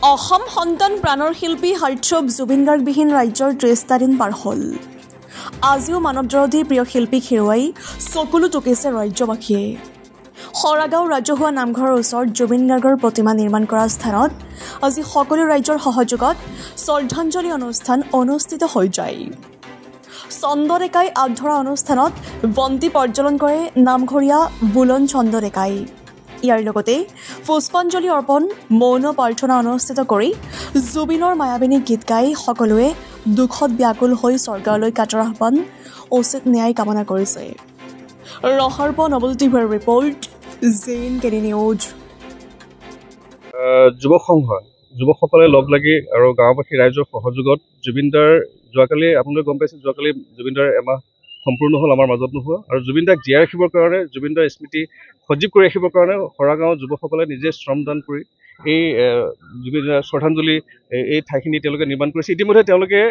অসম সন্তান প্ৰাণৰ শিল্পী হাৰ্টথ্ৰব জুবিন গাৰ্গবিহীন ৰাজ্যৰ 30টা দিন পাৰ হ'ল। আজিও মানৱজৰদী প্ৰিয় শিল্পীক হেৰুৱাই চকুলো টুকিছে ৰাজ্যবাসীয়ে। সৰাগাঁও ৰাজহুৱা নামঘৰৰ ওচৰত জুবিন গাৰ্গৰ প্ৰতিমা নিৰ্মাণ কৰা স্থানত আজি সকলো ৰাজ্যৰ সহযোগত শ্ৰদ্ধাঞ্জলি অনুষ্ঠান অনুষ্ঠিত হৈ যায়। চন্দ ডেকাই আগধৰা অনুষ্ঠানত বন্তি প্ৰজ্বলন কৰে নামঘৰীয়া বুলন চন্দ ডেকাই। ইয়াৰ লগতে পুষ্পাঞ্জলি অৰ্পণ মৌন প্ৰাৰ্থনা অনুষ্ঠিত কৰি জুবিনৰ মায়াবিনী গীত গাই সকলোৱে দুখত ব্যাকুল হৈ স্বৰ্গলৈ কাটৰ আহ্বান উচিত ন্যায় কামনা কৰিছে। ৰহাৰ পৰা নবল টিভিৰ ৰিপৰ্ট JNK নিউজ। যুৱক সংঘ যুৱকসকলে লগ লাগি আৰু গাঁওবাসী ৰাইজৰ সহযোগত জুবিনদাৰ যোৱাকালি আপোনালোকে গম পাইছে, যোৱাকালি জুবিনদাৰ এমাহ সম্পূৰ্ণ হ'ল আমাৰ মাজত নোহোৱা, আৰু জুবিনদাক জীয়াই ৰাখিবৰ কাৰণে জুবিনদাৰ স্মৃতি সজীৱ কৰি ৰাখিবৰ কাৰণে সৰাগাঁৱৰ যুৱকসকলে নিজে শ্ৰমদান কৰি এই জুবিনদাৰ শ্ৰদ্ধাঞ্জলি এই ঠাইখিনি তেওঁলোকে নিৰ্মাণ কৰিছে। ইতিমধ্যে তেওঁলোকে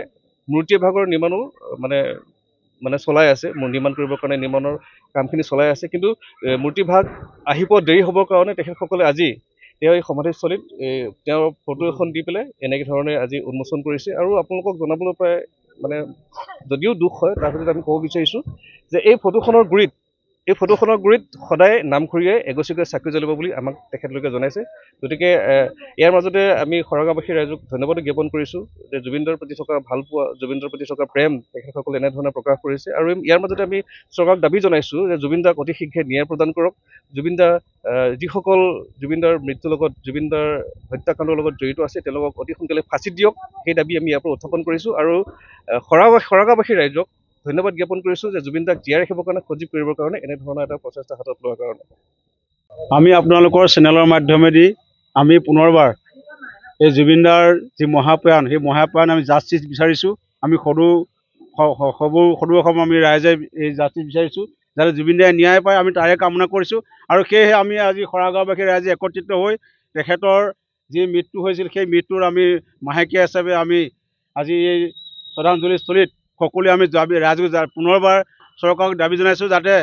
মূৰ্তি এভাগৰ নিৰ্মাণো মানে চলাই আছে, নিৰ্মাণ কৰিবৰ কাৰণে নিৰ্মাণৰ কামখিনি চলাই আছে। কিন্তু মূৰ্তিভাগ আহি পোৱা দেৰি হ'বৰ কাৰণে তেখেতসকলে আজি তেওঁ এই সমাধিস্থলীত তেওঁৰ ফটো এখন দি পেলাই এনেকৈ ধৰণে আজি উন্মোচন কৰিছে। আৰু আপোনালোকক জনাবলৈ পাই মানে যদিও দুখ হয়, তাৰ ভিতৰত আমি ক'ব বিচাৰিছোঁ যে এই ফটোখনৰ গুৰিত সদায় নামঘৰীয়াই এগছিকৈ চাকি জ্বলিব বুলি আমাক তেখেতলোকে জনাইছে। গতিকে ইয়াৰ মাজতে আমি সৰগাঁওবাসী ৰাইজক ধন্যবাদ জ্ঞাপন কৰিছোঁ যে জুবিনদাৰ প্ৰতি থকা ভালপোৱা, জুবিনদাৰ প্ৰতি থকা প্ৰেম তেখেতসকলে এনেধৰণে প্ৰকাশ কৰিছে। আৰু ইয়াৰ মাজতে আমি চৰকাৰক দাবী জনাইছোঁ যে জুবিনদাক অতি শীঘ্ৰে ন্যায় প্ৰদান কৰক। জুবিনদা যিসকল জুবিনদাৰ মৃত্যুৰ লগত, জুবিনদাৰ হত্যাকাণ্ডৰ লগত জড়িত আছে তেওঁলোকক অতি সোনকালে ফাঁচি দিয়ক, সেই দাবী আমি ইয়াৰ পৰা উত্থাপন কৰিছোঁ। আৰু সৰগাঁওবাসী ৰাইজক ধন্যবাদ জ্ঞাপন কৰিছোঁ যে জুবিনদাক জীয়াই ৰাখিবৰ কাৰণে, সজীৱ কৰিবৰ কাৰণে এনেধৰণৰ এটা প্ৰচেষ্টা হাতত লোৱাৰ কাৰণে। আমি আপোনালোকৰ চেনেলৰ মাধ্যমেদি আমি পুনৰবাৰ এই জুবিনদাৰ যি মহাপ্ৰয়াণ, সেই মহাপ্ৰয়াণ আমি জাষ্টিছ বিচাৰিছোঁ। আমি সদৌ অসম আমি ৰাইজে এই জাষ্টিছ বিচাৰিছোঁ যাতে জুবিনদাই ন্যায় পায়, আমি তাৰে কামনা কৰিছোঁ। আৰু সেয়েহে আমি আজি সৰাগাঁওবাসী ৰাইজে একত্ৰিত হৈ তেখেতৰ যি মৃত্যু হৈছিল সেই মৃত্যুৰ আমি মাহেকীয়া হিচাপে আমি আজি এই শ্ৰদ্ধাঞ্জলিস্থলীত সকলোৱে আমি ৰাইজক পুনৰবাৰ চৰকাৰক দাবী জনাইছোঁ যাতে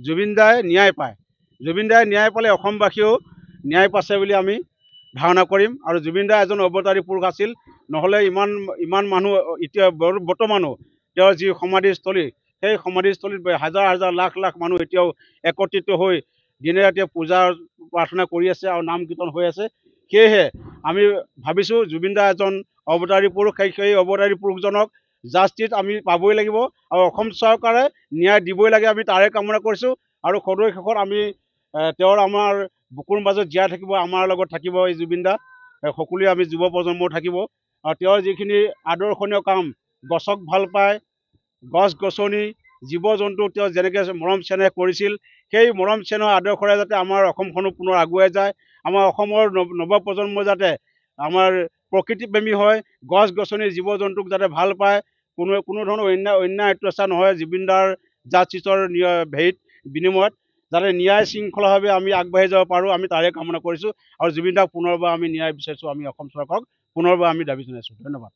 জুবিনদাই ন্যায় পায়। জুবিনদাই ন্যায় পালে অসমবাসীয়েও ন্যায় পাইছে বুলি আমি ধাৰণা কৰিম। আৰু জুবিনদা এজন অৱতাৰী পুৰুষ আছিল, নহ'লে ইমান মানুহ এতিয়া বৰ্তমানো তেওঁৰ যি সমাধিস্থলী, সেই সমাধিস্থলীত হাজাৰ হাজাৰ লাখ লাখ মানুহ এতিয়াও একত্ৰিত হৈ দিনে ৰাতিয়ে পূজা প্ৰাৰ্থনা কৰি আছে আৰু নাম কীৰ্তন হৈ আছে। সেয়েহে আমি ভাবিছোঁ জুবিনদা এজন অৱতাৰী পুৰুষ, সেই অৱতাৰী পুৰুষজনক জাষ্টিছ আমি পাবই লাগিব আৰু অসম চৰকাৰে ন্যায় দিবই লাগে, আমি তাৰে কামনা কৰিছোঁ। আৰু সদৌ শেষত আমি তেওঁৰ আমাৰ বুকুৰ মাজত জীয়াই থাকিব, আমাৰ লগত থাকিব এই জুবিনদা, সকলোৱে আমি যুৱ প্ৰজন্মও থাকিব। আৰু তেওঁৰ যিখিনি আদৰ্শনীয় কাম, গছক ভাল পায়, গছ গছনি, জীৱ জন্তুক তেওঁ যেনেকৈ মৰম চেনেহ কৰিছিল, সেই মৰম চেনেহ আদৰ্শৰে যাতে আমাৰ অসমখনো পুনৰ আগুৱাই যায়, আমাৰ অসমৰ নৱপ্ৰজন্ম যাতে আমাৰ প্ৰকৃতিপ্ৰেমী হয়, গছ গছনি জীৱ জন্তুক যাতে ভাল পায়, কোনো ধৰণৰ অন্যায় অত্যাচাৰ নহয়, জুবিনদাৰ জাষ্টিছৰ হেৰিত বিনিময়ত যাতে ন্যায় শৃংখলাভাৱে আমি আগবাঢ়ি যাব পাৰোঁ, আমি তাৰে কামনা কৰিছোঁ। আৰু জুবিনদাক পুনৰবাৰ আমি ন্যায় বিচাৰিছোঁ, আমি অসম চৰকাৰক পুনৰবাৰ আমি দাবী জনাইছোঁ। ধন্যবাদ।